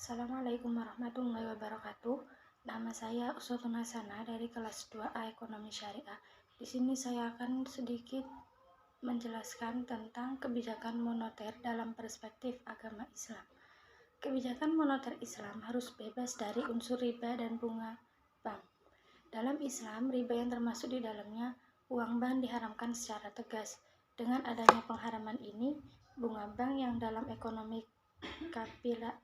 Assalamualaikum warahmatullahi wabarakatuh. Nama saya Uswatun Hasanah dari kelas 2A Ekonomi Syariah. Di sini saya akan sedikit menjelaskan tentang kebijakan moneter dalam perspektif agama Islam. Kebijakan moneter Islam harus bebas dari unsur riba dan bunga bank. Dalam Islam, riba yang termasuk di dalamnya uang bank diharamkan secara tegas. Dengan adanya pengharaman ini, bunga bank yang dalam ekonomi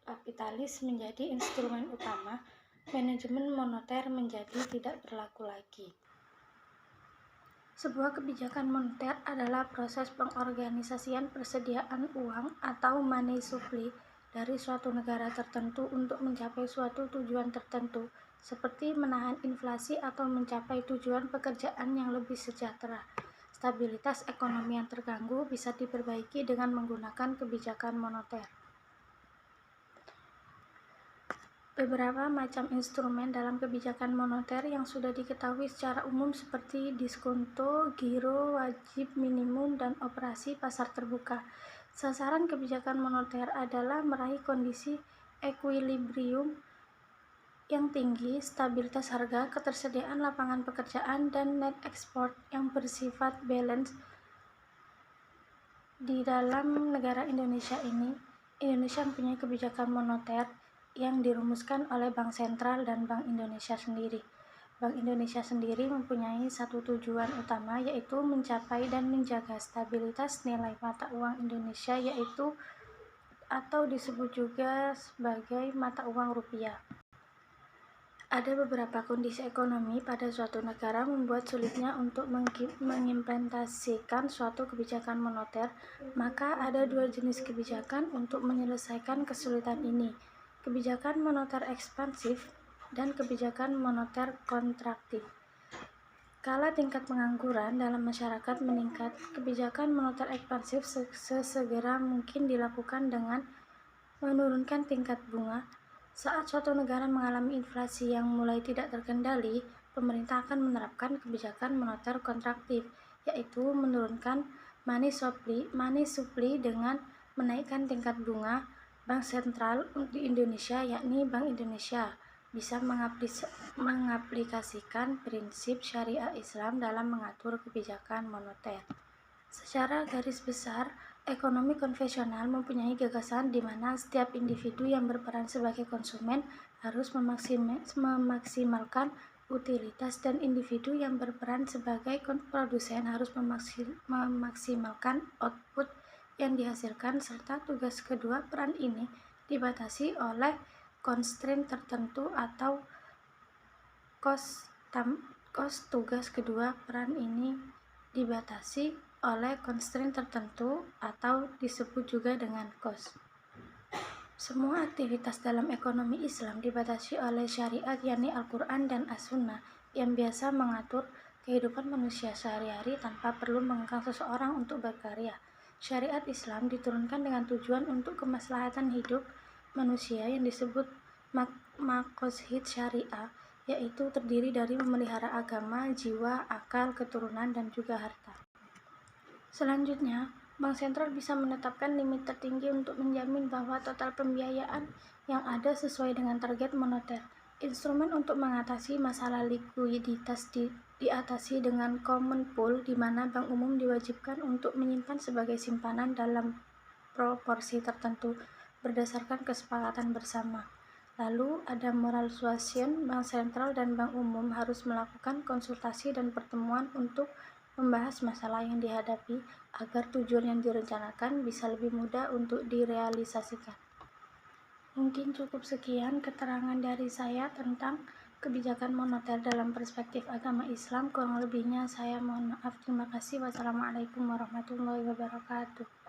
kapitalis menjadi instrumen utama, manajemen moneter menjadi tidak berlaku lagi. Sebuah kebijakan moneter adalah proses pengorganisasian persediaan uang atau money supply dari suatu negara tertentu untuk mencapai suatu tujuan tertentu, seperti menahan inflasi atau mencapai tujuan pekerjaan yang lebih sejahtera. Stabilitas ekonomi yang terganggu bisa diperbaiki dengan menggunakan kebijakan moneter. Beberapa macam instrumen dalam kebijakan moneter yang sudah diketahui secara umum seperti diskonto, giro, wajib minimum, dan operasi pasar terbuka. Sasaran kebijakan moneter adalah meraih kondisi equilibrium yang tinggi, stabilitas harga, ketersediaan lapangan pekerjaan, dan net export yang bersifat balance. Di dalam negara Indonesia ini, Indonesia mempunyai kebijakan moneter yang dirumuskan oleh Bank Sentral dan Bank Indonesia sendiri. Bank Indonesia sendiri mempunyai satu tujuan utama, yaitu mencapai dan menjaga stabilitas nilai mata uang Indonesia, yaitu atau disebut juga sebagai mata uang rupiah. Ada beberapa kondisi ekonomi pada suatu negara membuat sulitnya untuk mengimplementasikan suatu kebijakan moneter, maka ada dua jenis kebijakan untuk menyelesaikan kesulitan ini: kebijakan moneter ekspansif dan kebijakan moneter kontraktif. Kala tingkat pengangguran dalam masyarakat meningkat, kebijakan moneter ekspansif sesegera mungkin dilakukan dengan menurunkan tingkat bunga. Saat suatu negara mengalami inflasi yang mulai tidak terkendali, pemerintah akan menerapkan kebijakan moneter kontraktif, yaitu menurunkan money supply dengan menaikkan tingkat bunga. Bank sentral di Indonesia, yakni Bank Indonesia, bisa mengaplikasikan prinsip syariah Islam dalam mengatur kebijakan moneter. Secara garis besar, ekonomi konvensional mempunyai gagasan di mana setiap individu yang berperan sebagai konsumen harus memaksimalkan utilitas dan individu yang berperan sebagai produsen harus memaksimalkan output yang dihasilkan, serta tugas kedua peran ini dibatasi oleh constraint tertentu atau tugas kedua peran ini dibatasi oleh constraint tertentu atau disebut juga dengan cost. Semua aktivitas dalam ekonomi Islam dibatasi oleh syariat, yakni Al-Quran dan As-Sunnah, yang biasa mengatur kehidupan manusia sehari-hari tanpa perlu mengekang seseorang untuk berkarya. Syariat Islam diturunkan dengan tujuan untuk kemaslahatan hidup manusia yang disebut maqasid syariah, yaitu terdiri dari memelihara agama, jiwa, akal, keturunan, dan juga harta. Selanjutnya, Bank Sentral bisa menetapkan limit tertinggi untuk menjamin bahwa total pembiayaan yang ada sesuai dengan target moneter. Instrumen untuk mengatasi masalah likuiditas diatasi dengan common pool, di mana bank umum diwajibkan untuk menyimpan sebagai simpanan dalam proporsi tertentu berdasarkan kesepakatan bersama. Lalu ada moral suasion, Bank Sentral dan Bank Umum harus melakukan konsultasi dan pertemuan untuk membahas masalah yang dihadapi agar tujuan yang direncanakan bisa lebih mudah untuk direalisasikan. Mungkin cukup sekian keterangan dari saya tentang kebijakan moneter dalam perspektif agama Islam. Kurang lebihnya saya mohon maaf. Terima kasih. Wassalamualaikum warahmatullahi wabarakatuh.